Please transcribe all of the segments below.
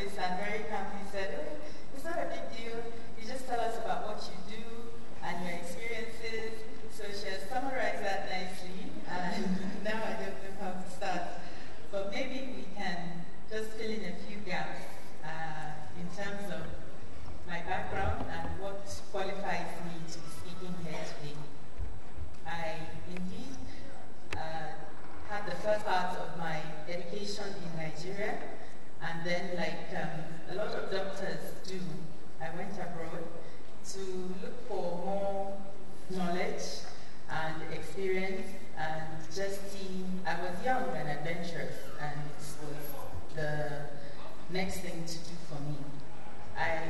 this and very calmly said, oh, it's not a big deal. You just tell us about what you do and your experiences. So she has summarized that nicely, and now I don't know how to start. But maybe we can just fill in a few gaps in terms of my background and what qualifies me to be speaking here today. I indeed had the first part of my education in Nigeria, and then, like a lot of doctors do, I went abroad to look for more knowledge and experience, and just see. I was young and adventurous, and it was the next thing to do for me. I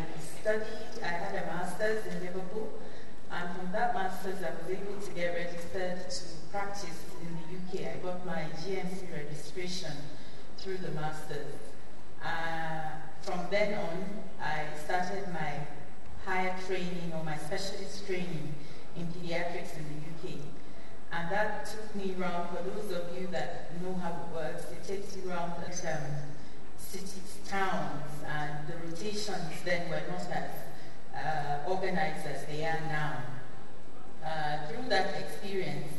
had a master's in Liverpool, and from that master's I was able to get registered to practice in the UK. I got my GMC registration through the master's. From then on, I started my higher training or my specialist training in pediatrics in the UK. And that took me around, for those of you that know how it works, it takes you around at cities, towns, and the rotations then were not as organized as they are now. Through that experience,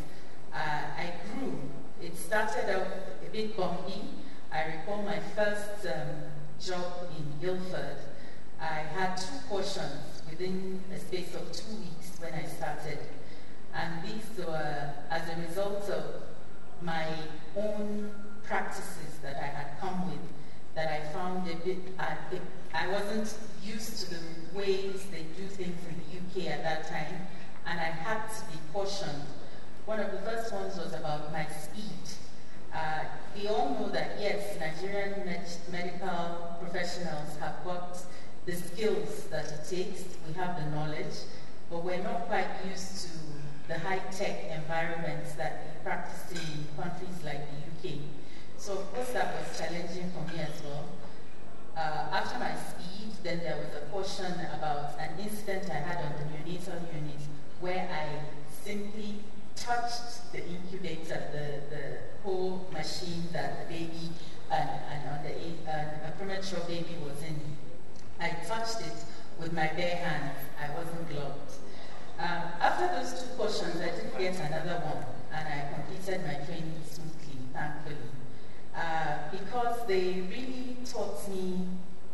I grew. It started out a bit bumpy. I recall my first job in Guildford. I had 2 portions within a space of 2 weeks when I started. And these were as a result of my own practices that I had come with, that I found a bit, I wasn't used to the ways they do things in the UK at that time, and I had to be cautioned. One of the first ones was about my speed. We all know that, yes, Nigerian medical professionals have got the skills that it takes, we have the knowledge, but we're not quite used to the high-tech environments that we practice in countries like the UK. So of course that was challenging for me as well. After my speed, then there was a portion about an incident I had on the neonatal unit where I simply touched the incubator, the whole machine that the baby and a premature baby was in. I touched it with my bare hands. I wasn't gloved. After those 2 portions, I did get another one, and I completed my training smoothly, thankfully. Because they really taught me,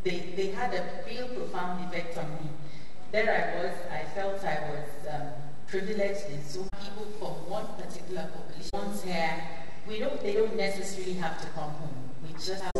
they had a real profound effect on me. There I was, I felt I was privileged in so many people from one particular population. Once here, they don't necessarily have to come home. We just have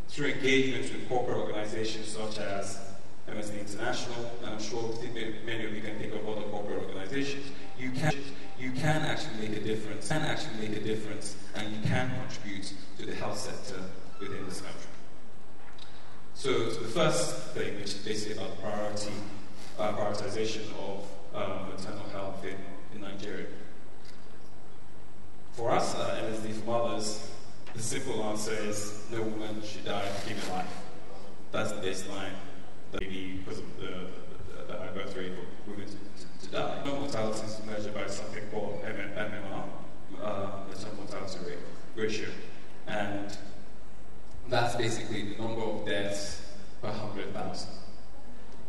through engagements with corporate organizations such as Amnesty International, and I'm sure many of you can think of other corporate organizations, you can actually make a difference, and you can contribute to the health sector within this country. So the first thing, which is basically about prioritization of maternal health in Nigeria. For us, MSD, for others, the simple answer is no woman should die of human life. That's the baseline. Maybe because of the high birth rate for women to die. Maternal mortality is measured by something called MMR, maternal mortality rate ratio. And That's basically the number of deaths per 100,000.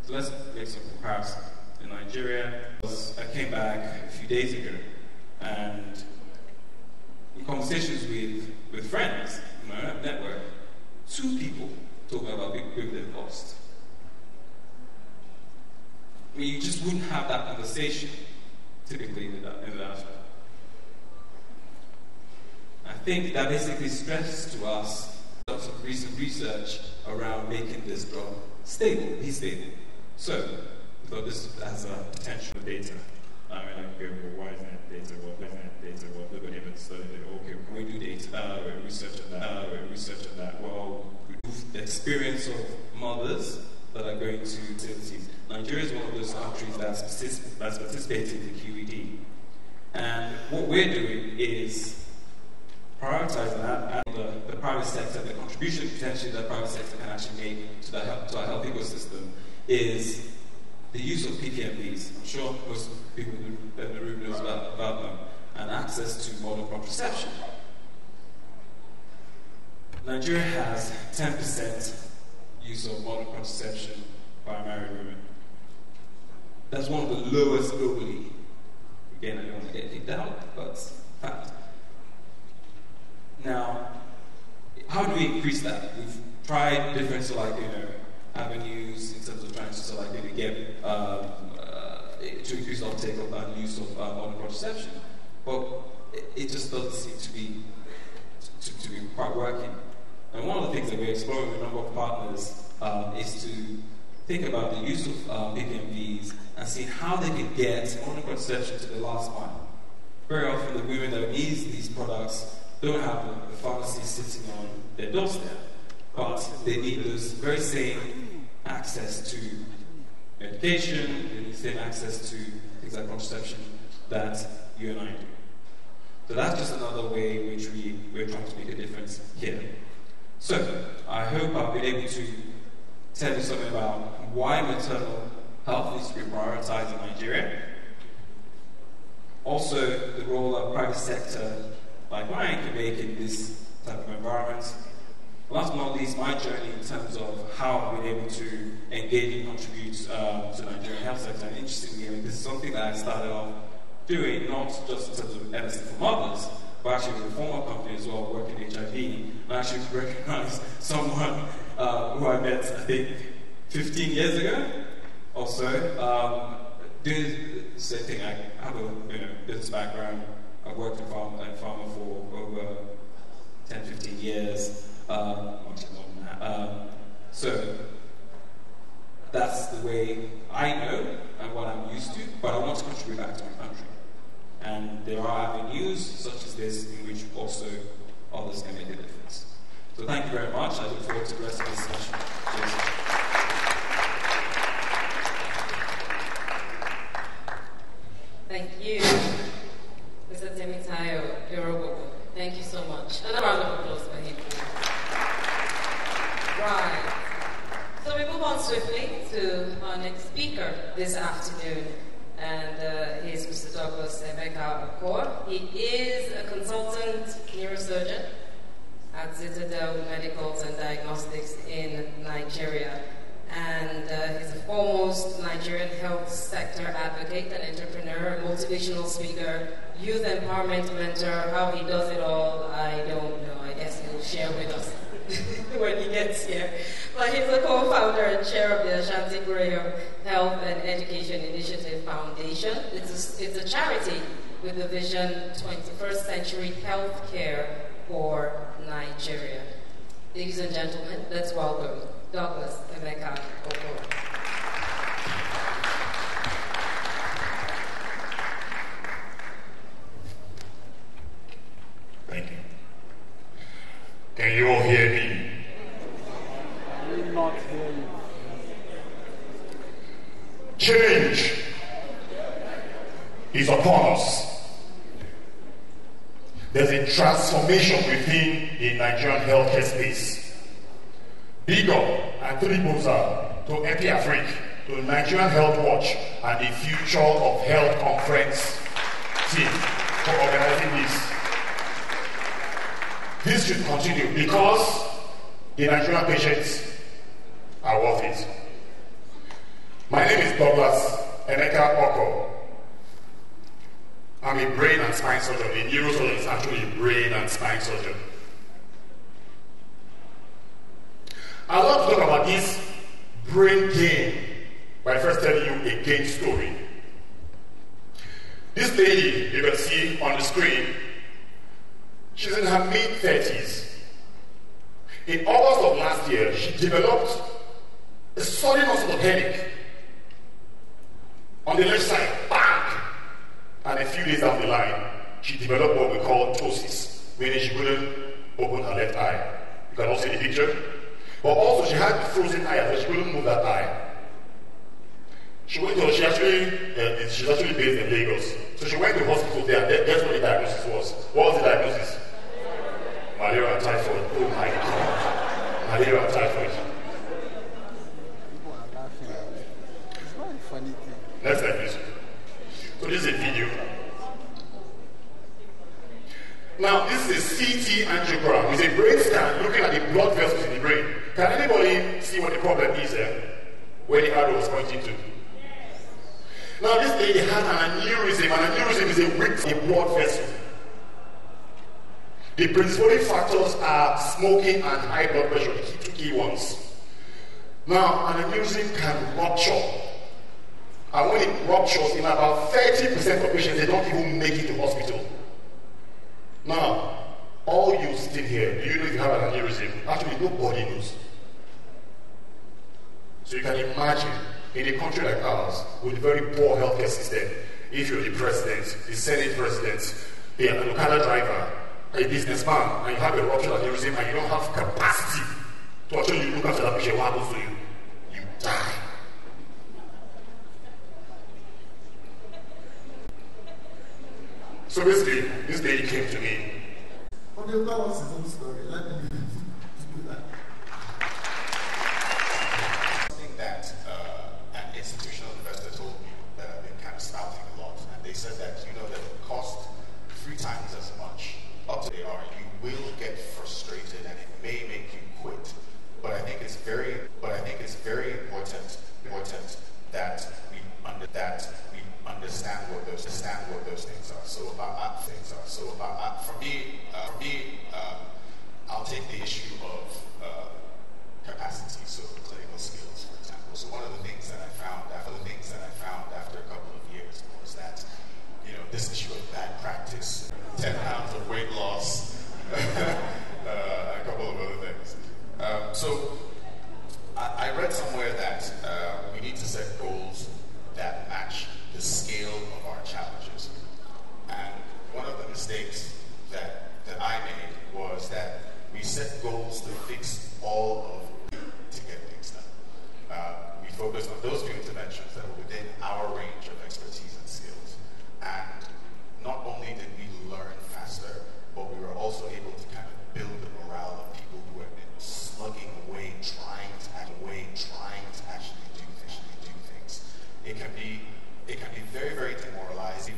So let's make some comparison. In Nigeria, I came back a few days ago, and in conversations with friends in my network, 2 people talking about people they've lost. I mean, you just wouldn't have that conversation typically in the diaspora. I think that basically stresses to us some recent research around making this drug stable, be stable. So, we thought this has a potential data. I mean, like, okay, well, why isn't it data? Well, why isn't it data? Well, nobody ever studied it. Okay, can we do data? Research on that. Well, we do the experience of mothers that are going to facilities. Nigeria is one of those countries that's participating in the QED. And what we're doing is prioritizing that and the private sector, the contribution potentially that the private sector can actually make to our health ecosystem is the use of PPMVs. I'm sure most people in the room knows about them, and access to modern contraception. Nigeria has 10% use of modern contraception by married women. That's one of the lowest globally. Again, I don't want to get kicked out, but fact. Now, how do we increase that? We've tried different avenues in terms of trying to get to increase the uptake of and use of modern contraception, but it just doesn't seem to be quite working. And one of the things that we're exploring with a number of partners is to think about the use of PPMVs and see how they can get modern contraception to the last mile. Very often the women that need these products don't have the pharmacy sitting on their doorstep, but they need those very same access to medication, they need the same access to things like contraception that you and I do. So that's just another way in which we're trying to make a difference here. So, I hope I've been able to tell you something about why maternal health needs to be prioritized in Nigeria. Also, the role that private sector like mine can make in this type of environment. Last but not least, my journey in terms of how I've been able to engage and contribute to the Nigerian health sector. And interestingly, I mean, this is something that I started off doing, not just in terms of medicine for mothers, but actually with a former company as well, working in HIV. And I actually recognized someone who I met, I think, 15 years ago or so, doing the same thing. I have a business background. I've worked in pharma for over 10, 15 years, much more than that. So that's the way I know and what I'm used to, but I want to contribute back to my country. And there are avenues such as this in which also others can make a difference. So thank you very much. I look forward to the rest of this session. Cheers. Thank you, Mr. Temitayo Irobo. Thank you so much. And a round of applause for him. Right. So we move on swiftly to our next speaker this afternoon. And he's Mr. Douglas Emeka Okor. He is a consultant neurosurgeon at Citadel Medicals and Diagnostics in Nigeria. And he's a foremost Nigerian health sector advocate, an entrepreneur, motivational speaker, youth empowerment mentor. How he does it all, I don't know. I guess he'll share with us when he gets here. But he's the co-founder and chair of the Ashanti Graham Health and Education Initiative Foundation. It's a charity with the vision 21st century healthcare for Nigeria. Ladies and gentlemen, let's welcome Douglas Emeka Okor. Thank you. Can you all hear me? I will not hear you. Change is upon us. There's a transformation within the Nigerian healthcare space. Big up and Tribosa to Epi Afrique, to Nigerian Health Watch, and the Future of Health Conference team for organizing this. This should continue because The Nigerian patients are worth it. My name is Douglas Emeka Oko. I'm a brain and spine surgeon. A neurosurgeon is actually a brain and spine surgeon. I want to talk about this brain gain by first telling you a gain story. This lady you can see on the screen, she's in her mid-30s. In August of last year, she developed a sudden onset of headache on the left side, bang! And a few days down the line, she developed what we call ptosis, meaning she couldn't open her left eye. You can also see the picture. But also she had frozen eye, so she couldn't move that eye. She's actually based in Lagos. So she went to hospital there, and guess what the diagnosis was? What was the diagnosis? Malaria and typhoid. Oh my God. Malaria and typhoid. People are laughing. It's not a funny thing. Next slide, please. So this is a video. Now, this is a CT angiogram. It's a brain scan looking at the blood vessels in the brain. Can anybody see what the problem is there? Where the arrow was pointing to? Now, this lady had an aneurysm. An aneurysm is a weak blood vessel. The predisposing factors are smoking and high blood pressure, the two key ones. Now, an aneurysm can rupture. And when it ruptures, in about 30% of patients, they don't even make it to hospital. Now, all you sitting here, do you know if you have an aneurysm? Actually, nobody knows. So you can imagine, in a country like ours, with a very poor healthcare system, if you're the president, the Senate president, an Okada driver, a businessman, and you have a ruptured aneurysm and you don't have capacity to actually look after that patient, what happens to you? You die. So basically, this lady came to me. Okay, that was his own story. Let me do that. Something that an institutional investor told me that I've been kind of spouting a lot, and they said that that it cost 3 times as much up to they are. You will get frustrated, and it may make you quit. But I think it's very important that we understand what those things are. So for me, I'll take the issue of capacity, so clinical skills, for example. So one of the things that I found after a couple of years was that this issue of bad practice, 10 pounds of weight loss, a couple of other things. So I read somewhere that we need to set goals that match the scale of our challenges. And one of the mistakes that I made was that we set goals to fix all of to get things done. We focused on those few interventions that were within our range of expertise and skills. And not only did we learn faster, but we were also able to kind of build the morale of people who had been slugging away, trying to actually do things. It can be very, very demoralizing.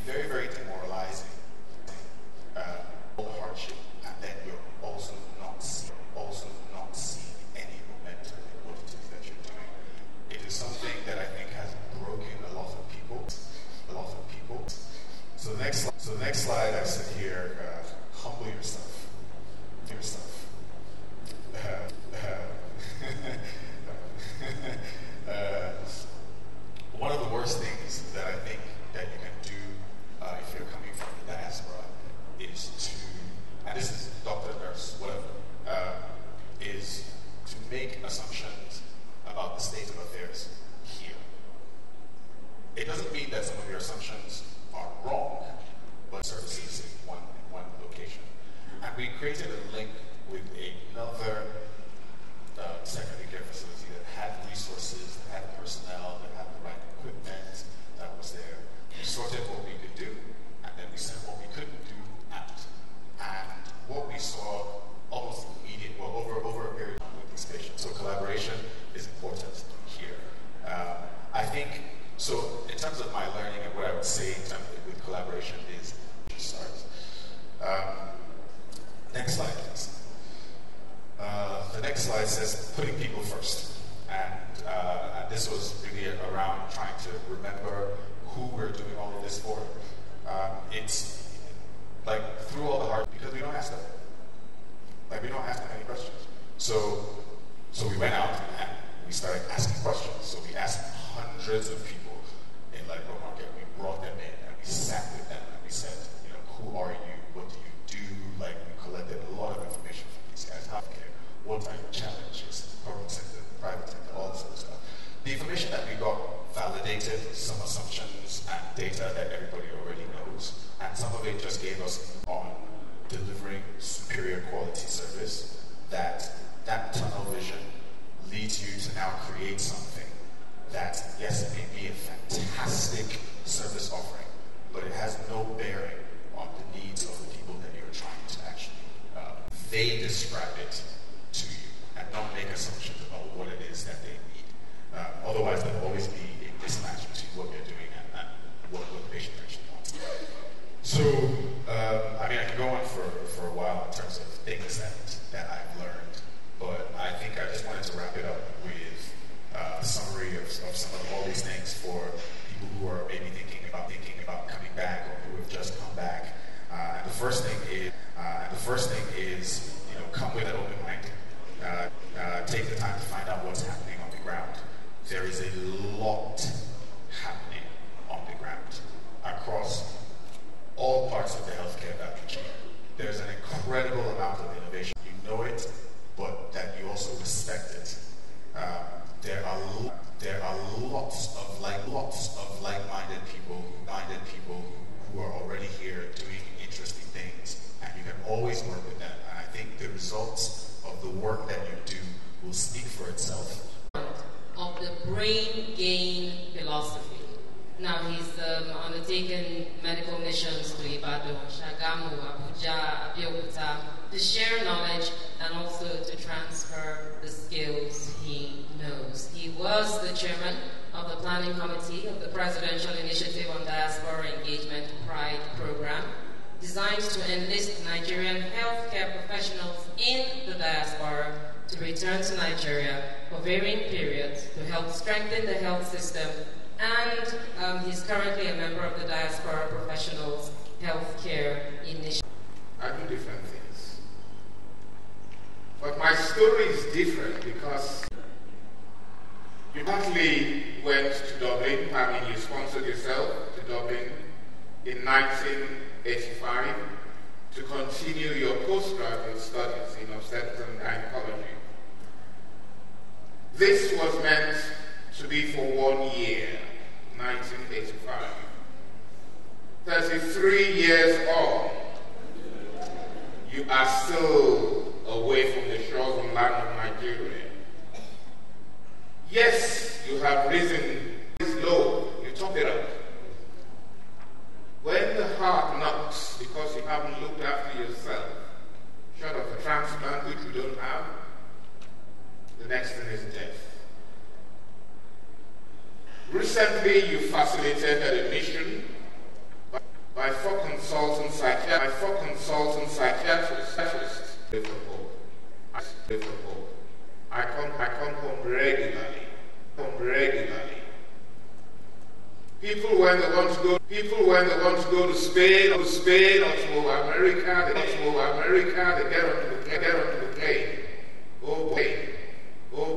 Hardship, and then you're also not seeing any momentum in what it is that you're doing. It is something that I think has broken a lot of people. So the next slide, I said here, humble yourself. One of the worst things that I think that you can do if you're coming from the diaspora is to, and this is doctor, nurse, whatever, is to make assumptions about the state of affairs here. It doesn't mean that some of your assumptions are wrong, but services in one location. And we created a link with another secondary care facility that had resources, that had personnel, that had the right equipment that was there. We sorted what we could do, and then we sent what we couldn't do out. And what we saw almost immediate, over a period of time with these patients. So collaboration is important here. I think, so in terms of my learning and what I would say in terms of with collaboration is start. Next slide, please. this was really around trying to remember who we're doing all of this for. It's like through all the hard, because we don't ask them. Like, we don't ask them any questions. So we went out and we started asking questions. So we asked hundreds of people in Lightborough Market. We brought them in and we sat with them and we said, you know, who are you? What do you do? Like, we collected a lot of information from these guys. Healthcare, what are your challenges? Public sector, private sector, all this sort of stuff. The information that we got validated some assumptions and data that everybody already knows, and some of it just gave us on delivering superior quality service, that tunnel vision leads you to now create something that, yes, it may be a fantastic service offering, but it has no bearing on the needs of the people that you're trying to actually, they describe it to you, and not make assumptions about what it is that they need. Otherwise, there will always be a mismatch between what you're doing and what the patient actually wants. So, I mean, I can go on for a while in terms of things that I've learned, but I think I just wanted to wrap it up with a summary of some of all these things for people who are maybe thinking about coming back or who have just come back. And the first thing is, you know, come with an open mind. Take the time to find out what's happening on the ground. There is a lot happening on the ground across all parts of the healthcare value chain. There's an incredible amount of innovation. You know it, but that you also respect it. There are lots of like-minded people who are already here doing interesting things, and you can always work with them. And I think the results of the work that you do will speak for itself. Of the brain gain philosophy. Now he's undertaken medical missions to Ibadan, Shagamu, Abuja, Abeokuta to share knowledge and also to transfer the skills he knows. He was the chairman of the planning committee of the Presidential Initiative on Diaspora Engagement PRIDE program, designed to enlist Nigerian healthcare professionals in the diaspora to return to Nigeria for varying periods to help strengthen the health system, and he's currently a member of the Diaspora Professionals Healthcare Initiative. I do different things. But my story is different because you partly went to Dublin. I mean, you sponsored yourself to Dublin in 1985 to continue your postgraduate studies in obstetrics and gynecology. This was meant to be for 1 year, 1985. 33 years on, you are still away from the shores and land of Nigeria. Yes, you have risen low, you top it up. When the heart knocks because you haven't looked after yourself, short of a transplant, which you don't have, the next thing is death. Recently, you facilitated a mission by four consultant psychiatrists. I come home regularly. People when they want to go to Spain or to America, they get onto the plane. Oh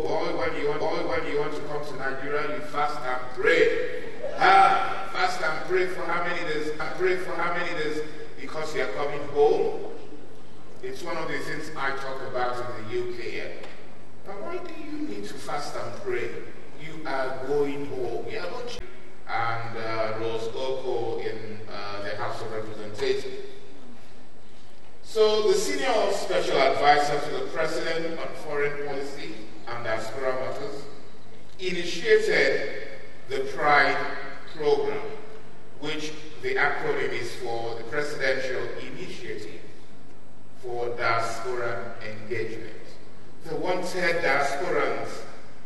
boy, when you want to come to Nigeria, you fast and pray. Fast and pray for how many days? Because you are coming home. It's one of the things I talk about in the UK. But why do you need to fast and pray? You are going home. You are going to. And Rose Oko in the House of Representatives. So the senior special advisor to the President on Foreign Policy and Diaspora Matters initiated the PRIDE program, which the acronym is for the Presidential Initiative for Diaspora Engagement. They wanted diasporans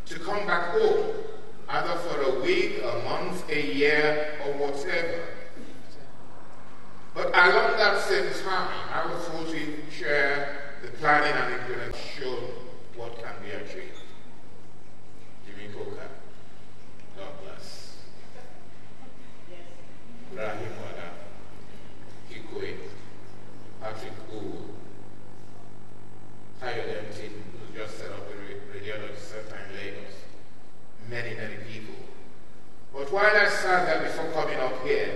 to come back home, either for a week, a month, a year, or whatever. But along that same time, I was told to share the planning and implementation, show what can be achieved. Jimmy Coker. many, many people. But while I sat there before coming up here,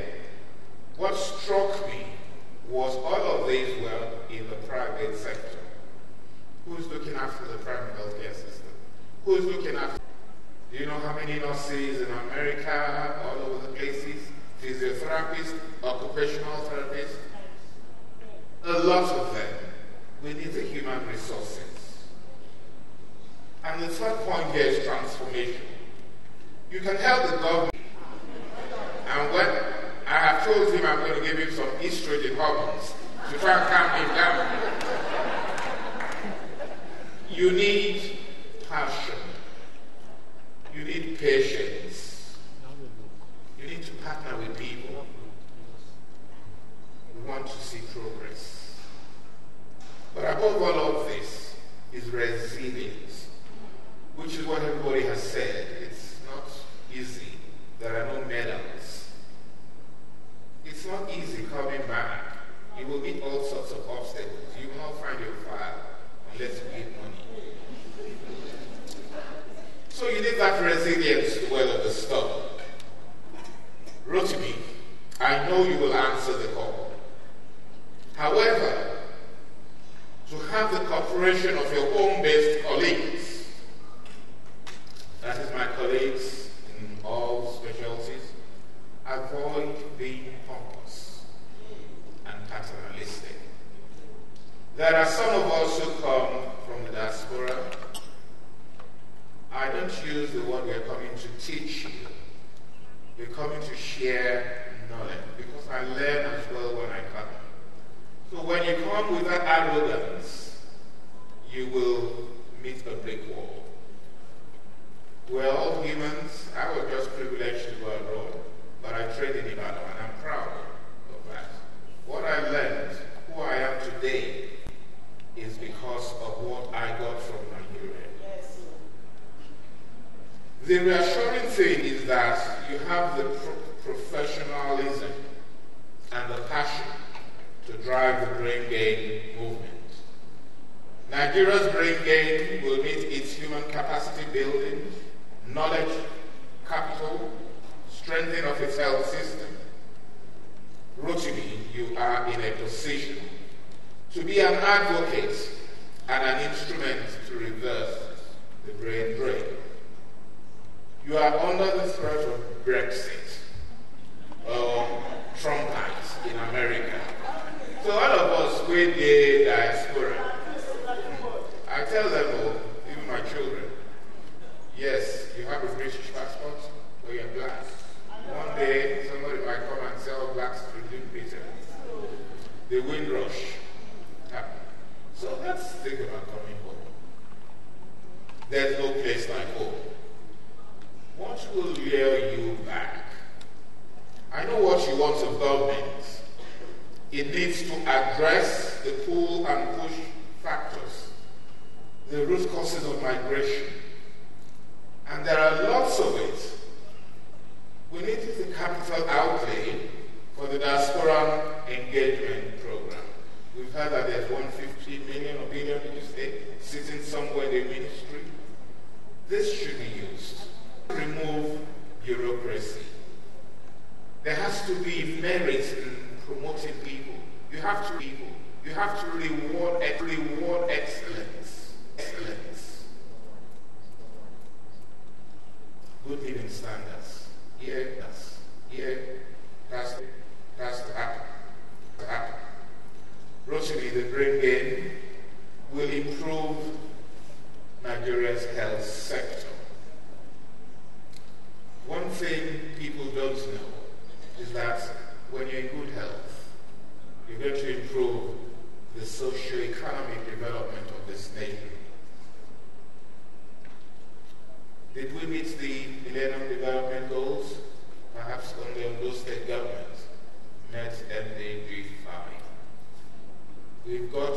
what struck me was all of these were in the private sector. Who's looking after the private healthcare system? Who's looking after? Do you know how many nurses in America, all over the places, physiotherapists, occupational therapists? A lot of them. We need the human resources. And the third point here is transformation. You can help the government. And when I have told him I'm going to give him some estrogen hormones to try and calm him down, you need passion. You need patience. You need to partner with people. We want to see progress. But above all of this is resilience, which is what everybody has said. It's not easy. There are no medals. It's not easy coming back. You will meet all sorts of obstacles. You will not find your file unless you give money. So you need that resilience to weather the storm. Rotimi, I know you will answer the call. However, to have the cooperation of your home-based colleagues, that is my colleagues in all specialties, avoid being pompous and paternalistic. There are some of us who come from the diaspora. I don't use the word we're coming to teach you. We're coming to share knowledge because I learn as well when I come. So when you come with that arrogance, you will meet a brick wall. We're all humans. I was just privileged to go abroad, but I trained in Ibadan, and I'm proud of that. What I learned, who I am today, is because of what I got from Nigeria. Yes. The reassuring thing is that you have the professionalism and the passion to drive the brain gain movement. Nigeria's brain gain will meet its human capacity building, knowledge, capital, strengthening of its health system. Rotimi, you are in a position to be an advocate and an instrument to reverse the brain drain. You are under the threat of Brexit or Trumpite in America. So all of us with the diaspora, I tell them all, even my children, yes, you have a British passport, but you're black. One day, somebody might come and sell blacks to live better. The Windrush happened. So let's think about coming home. There's no place like home. What will lure you back? I know what you want of government. It needs to address the pull and push factors, the root causes of migration. And there are lots of it. We need the capital outlay for the diaspora engagement program. We've heard that there's 150 million or billion, did you say, sitting somewhere in the ministry. This should be used. Remove bureaucracy. There has to be merit in promoting people. You have to reward excellence. Excellence. Good living standards. That's to happen. Rotimi, the brain gain will improve Nigeria's health sector. One thing people don't know is that when you're in good health, you're going to improve the socio-economic development of this nation. Did we meet the Millennium Development Goals? Perhaps only on those state governments met MDG 5. We've got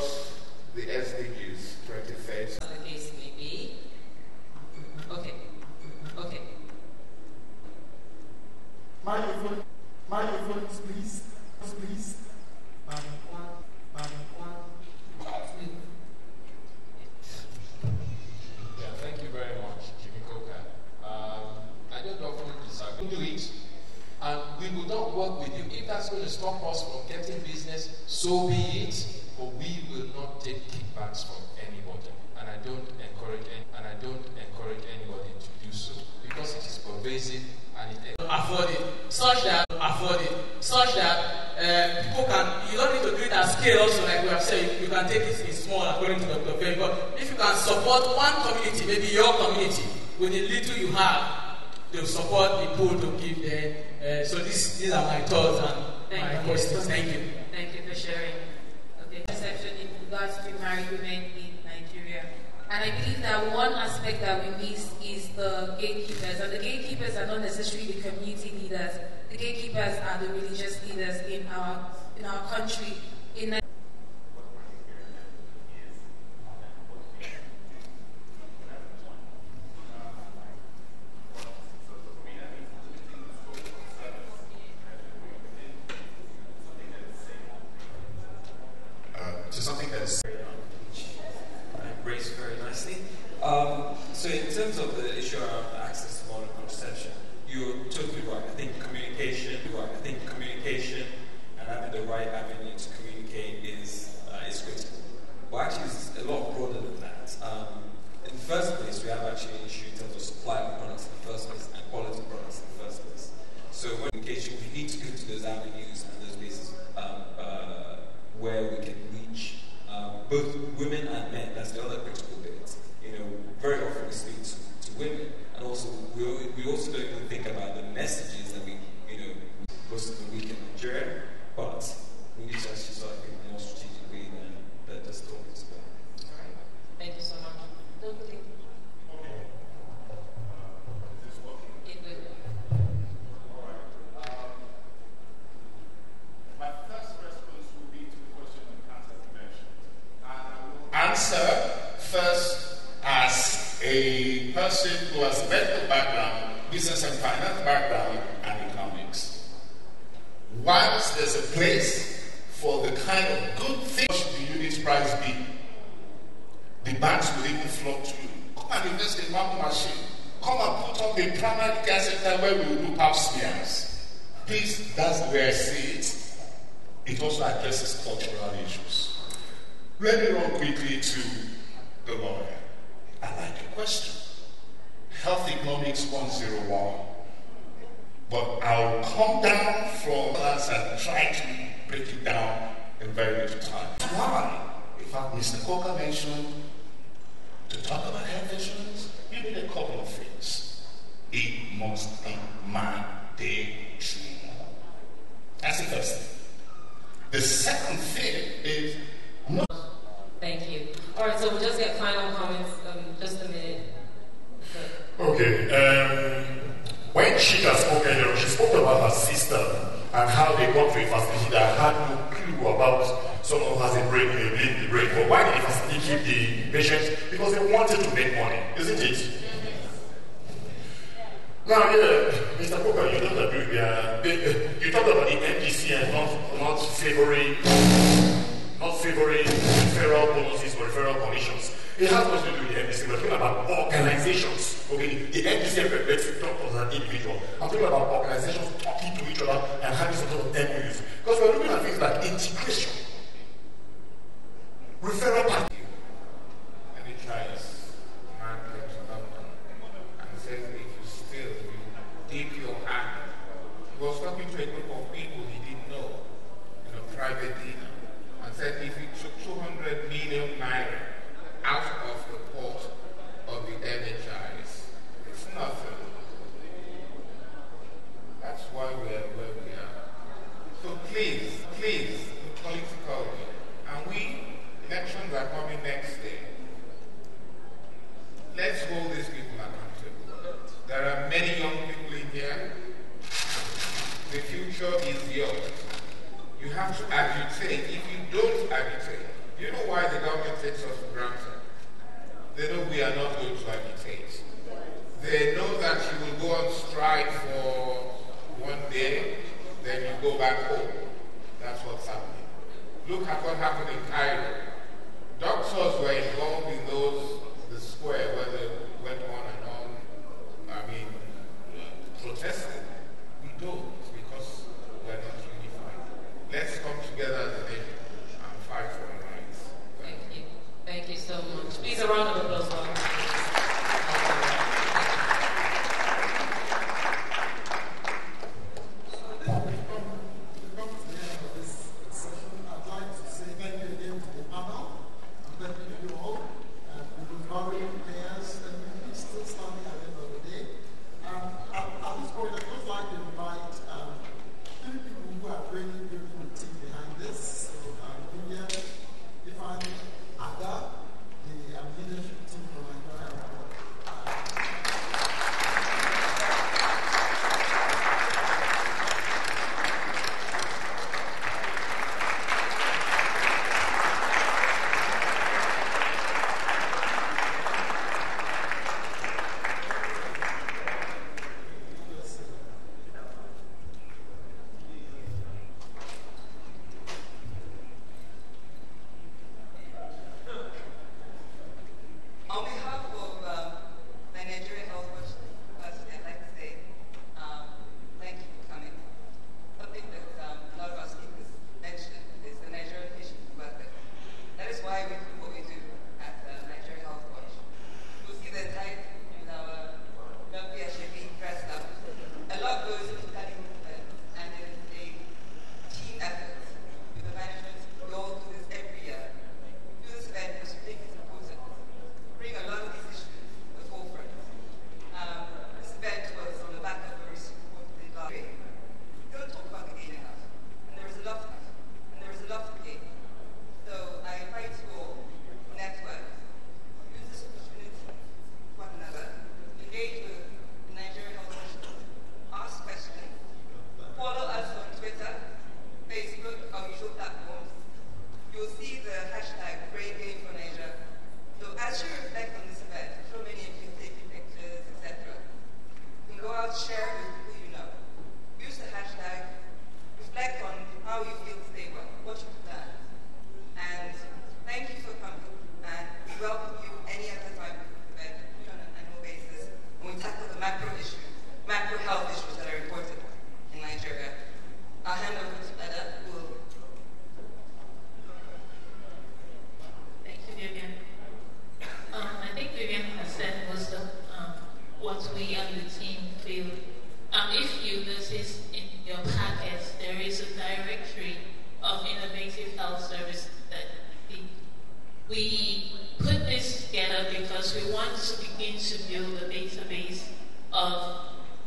the SDGs 2030. The case may be. Okay. Microphone, please. Yeah, thank you very much, Jimmy Coca. not work with you. If that's going to stop us from getting business, so be it. But we will not take kickbacks from anybody. And I don't encourage anybody to do so, because it is pervasive and it afford it, such that people can, you don't need to do it at scale also, like we have said, you can take it in small according to Dr. Perry, but if you can support one community, maybe your community, with the little you have, to support the poor to give them. So these are my thoughts and my questions. Thank you. Thank you for sharing. Okay. Perception in regards to married women in Nigeria. And I believe that one aspect that we miss is the gatekeepers. And the gatekeepers are not necessarily the community leaders. The gatekeepers are the religious leaders in our country. To something that is raised very nicely. So in terms of the issue around access to modern contraception, you're totally right. I think communication and having the right avenue to communicate is critical. But actually, it's a lot broader than that. In the first place, we have actually an issue in terms of supply of products in the first place and quality of products in the first place. So when communication, we need to go to those avenues and those places where we can reach both women and men. That's the other critical bit. Very often we speak to women, and also we also don't even think about the messages that we, most of the week in Nigeria, but we need to actually start thinking more strategically than just talking about. All right. Thank you so much. Don't think. It will. All right. My first response will be to the question of cancer prevention. And I will answer first as a person who has a medical background, business and finance background, and economics. Whilst there's a place for the kind of good things, what should the unit price be? The banks will even flock to you. Come and invest in one machine. Come and put up a primary care center where we will do pap smears. Please, that's the way I see it. It also addresses cultural issues. Let me run quickly to the lawyer. I like your question. Health Economics 101. But I'll come down from that and try to break it down in very little time. Why? In fact, Mr. Coker mentioned, to talk about health insurance, you need a couple of things. It must be mandatory. That's the first thing. The second thing is no. Thank you. All right, so we'll just get final comments. Just a minute. Okay. When Chika spoke earlier, she spoke about her sister and how they got to a facility that had no clue about someone who has a brain, the brain. But why did the facility keep the patients? Because they wanted to make money, isn't it? Now, Mr. Coker, you don't agree. You talked about the NDC and not favoring referral policies or referral conditions. It has nothing to do with the NDC. We're talking about organizations. Okay, the NDC represents doctors and individuals. I'm talking about organizations talking to each other and having some sort of MOUs. Because we're looking at things like integration, referral party. And he tries. Man comes up and says, if you still, you dip your hand. He was talking to a group of people he didn't know in a private dinner and said, if you took 200 million naira out of the pot of the NHIs, it's nothing. That's why we are where we are. So please, the political will. And elections are coming next day. Let's hold these people accountable. There are many young people in here. The future is yours. You have to agitate. If you don't agitate, you know why the government takes us for granted? They know we are not going to agitate. They know that you will go on strike for one day, then you go back home. That's what's happening. Look at what happened in Cairo. Doctors were involved in the square where they went on and on, protesting. We don't, because share it with people you know. Use the hashtag, reflect on how you feel today, what you've done. And thank you for coming. And we welcome you any other time that we do on an annual basis. And we tackle the macro health issues that are important in Nigeria. I'll hand over to Ada, who will. Thank you, Vivian. I think Vivian has said most of what we and the team feel. If you notice in your packets, there is a directory of innovative health services that we put this together because we want to begin to build a database of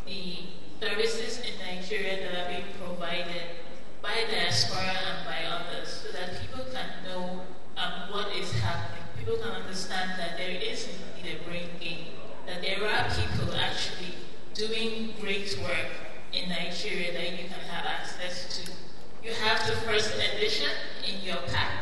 the services in Nigeria that are being provided by diaspora and by others so that people can know what is happening. People can understand that there is indeed a brain gain, that there are people actually doing great work in Nigeria that you can have access to. You have the first edition in your pack.